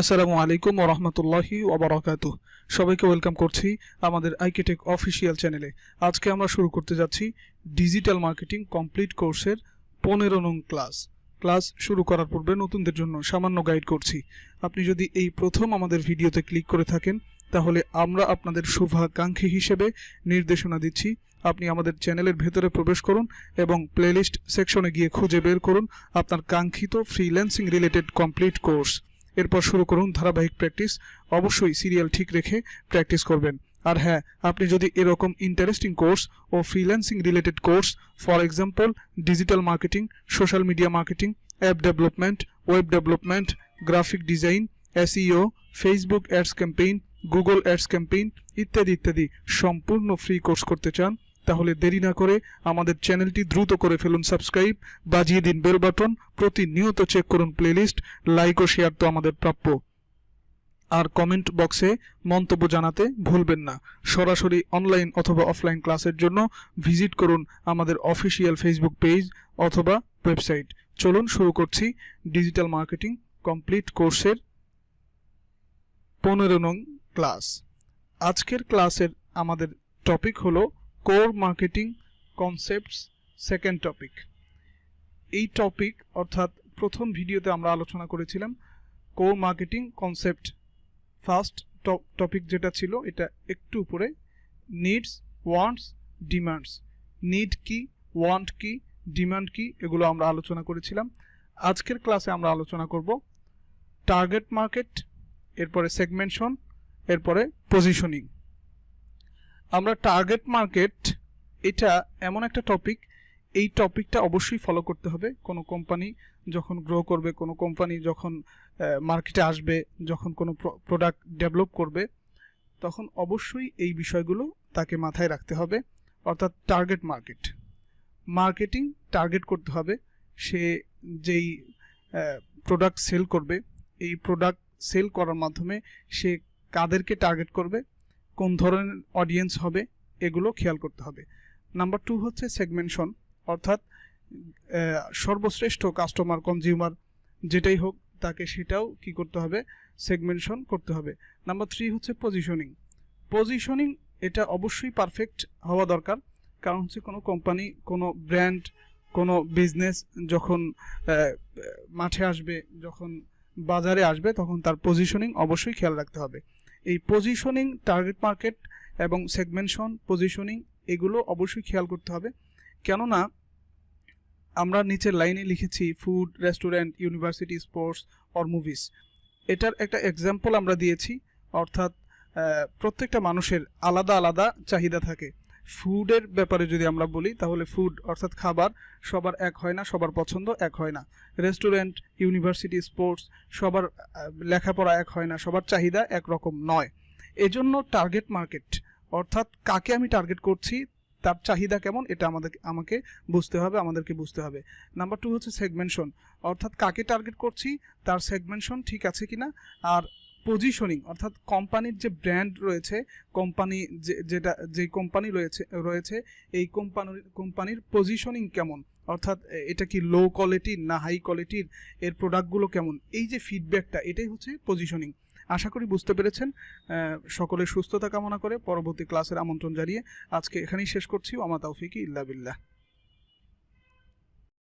আসসালামু আলাইকুম ওয়া রাহমাতুল্লাহি ওয়া বারাকাতুহু। সবাইকে ওয়েলকাম করছি আমাদের আইকেটেক অফিসিয়াল চ্যানেলে। আজকে আমরা শুরু করতে যাচ্ছি ডিজিটাল মার্কেটিং কমপ্লিট কোর্সের 15 নং ক্লাস শুরু করার পূর্বে নতুনদের জন্য সামান্য গাইড করছি। আপনি যদি এই প্রথম আমাদের ভিডিওতে ক্লিক করে থাকেন তাহলে আমরা আপনাদের শুভাকাঙ্ক্ষী হিসেবে নির্দেশনা দিচ্ছি। আপনি আমাদের চ্যানেলের ভেতরে প্রবেশ করুন এবং প্লেলিস্ট সেকশনে গিয়ে খুঁজে বের করুন আপনার কাঙ্ক্ষিত ফ্রিল্যান্সিং রিলেটেড কমপ্লিট কোর্স। এরপর শুরু করুন ধারাবাহিক প্র্যাকটিস। অবশ্যই সিরিয়াল ঠিক রেখে প্র্যাকটিস করবেন। আর হ্যাঁ, আপনি যদি এরকম ইন্টারেস্টিং কোর্স ও freelancing related course, for example digital marketing, social media marketing, app development, web development, graphic design, SEO, Facebook ads campaign, Google ads campaign ইত্যাদি ইত্যাদি সম্পূর্ণ ফ্রি কোর্স করতে চান, তাহলে দেরি না করে আমাদের চ্যানেলটি দ্রুত করে ফেলুন সাবস্ক্রাইব, বাজিয়ে দিন বেল বাটন, প্রতিনিয়ত চেক করুন প্লেলিস্ট, লাইক ও শেয়ার তো আমাদের প্রাপ্য। আর কমেন্ট বক্সে মন্তব্য জানাতে ভুলবেন না। সরাসরি অনলাইন অথবা অফলাইন ক্লাসের জন্য ভিজিট করুন আমাদের অফিসিয়াল ফেসবুক পেজ অথবা ওয়েবসাইট। চলুন শুরু করছি ডিজিটাল মার্কেটিং কমপ্লিট কোর্সের 15 নং ক্লাস। আজকের ক্লাসের আমাদের টপিক হলো core marketing concepts, second topic. এই টপিক অর্থাৎ প্রথম ভিডিওতে আমরা আলোচনা করেছিলাম core marketing concept. First topic যেটা ছিল এটা একটু উপরে, নিডস, ওয়ান্টস, ডিমান্ডস। নিড কি, ওয়ান্ট কি, ডিমান্ড কি, এগুলো আমরা আলোচনা করেছিলাম। আজকের ক্লাসে আমরা আলোচনা করব টার্গেট মার্কেট, এরপরে সেগমেন্টেশন, এরপরে পজিশনিং। আমরা টার্গেট মার্কেট, এটা এমন একটা টপিক, এই টপিকটা অবশ্যই ফলো করতে হবে। কোনো কোম্পানি যখন গ্রো করবে, কোনো কোম্পানি যখন মার্কেটে আসবে, যখন কোনো প্রোডাক্ট ডেভেলপ করবে, তখন অবশ্যই এই বিষয়গুলো তাকে মাথায় রাখতে হবে। অর্থাৎ টার্গেট মার্কেটিং টার্গেট করতে হবে। সে যেই প্রোডাক্ট সেল করবে, এই প্রোডাক্ট সেল করার মাধ্যমে সে কাদেরকে টার্গেট করবে, কোন ধরনের অডিয়েন্স হবে, এগুলো খেয়াল করতে হবে। নাম্বার 2 হচ্ছে সেগমেন্টেশন, অর্থাৎ সর্বশ্রেষ্ঠ কাস্টমার, কনজিউমার যেটাই হোক, তাকে সেটাও কি করতে হবে, সেগমেন্টেশন করতে হবে। নাম্বার 3 হচ্ছে পজিশনিং, এটা অবশ্যই পারফেক্ট হওয়া দরকার। কারণ হচ্ছে কোনো কোম্পানি, কোনো ব্র্যান্ড, কোনো বিজনেস যখন মাঠে আসবে, যখন বাজারে আসবে, তখন তার পজিশনিং অবশ্যই খেয়াল রাখতে হবে। এই পজিশনিং, টার্গেট মার্কেট এবং সেগমেন্টেশন, পজিশনিং, এগুলো অবশ্যই খেয়াল করতে হবে। কেননা আমরা নিচের লাইনে লিখেছি food, restaurant, university, sports or movies. এটার একটা এক্সাম্পল আমরা দিয়েছি। অর্থাৎ প্রত্যেকটা মানুষের আলাদা আলাদা চাহিদা থাকে। ফুডের ব্যাপারে যদি আমরা বলি, তাহলে ফুড অর্থাৎ খাবার সবার এক হয় না, সবার পছন্দ এক হয় না। রেস্টুরেন্ট, ইউনিভার্সিটি, স্পোর্টস, সবার লেখাপড়া এক হয় না, সবার চাহিদা একরকম নয়। এজন্য টার্গেট মার্কেট, অর্থাৎ কাকে আমি টার্গেট করছি, তার চাহিদা কেমন, এটা আমাকে বুঝতে হবে, আমাদেরকে বুঝতে হবে। নাম্বার 2 হচ্ছে সেগমেন্টেশন, অর্থাৎ কাকে টার্গেট করছি, তার সেগমেন্টেশন ঠিক আছে কিনা। আর পজিশনিং, অর্থাৎ কোম্পানির যে ব্র্যান্ড রয়েছে, কোম্পানি যে কোম্পানি রয়েছে এই কোম্পানির পজিশনিং কেমন, অর্থাৎ এটা কি লো কোয়ালিটির না হাই কোয়ালিটির, এর প্রোডাক্টগুলো কেমন, এই যে ফিডব্যাকটা, এটাই হচ্ছে পজিশনিং। আশা করি বুঝতে পেরেছেন। সকলের সুস্থতা কামনা করে পরবর্তী ক্লাসের আমন্ত্রণ জানিয়ে আজকে এখানেই শেষ করছি। ওয়া মা তাওফিকি ইল্লা বিল্লাহ।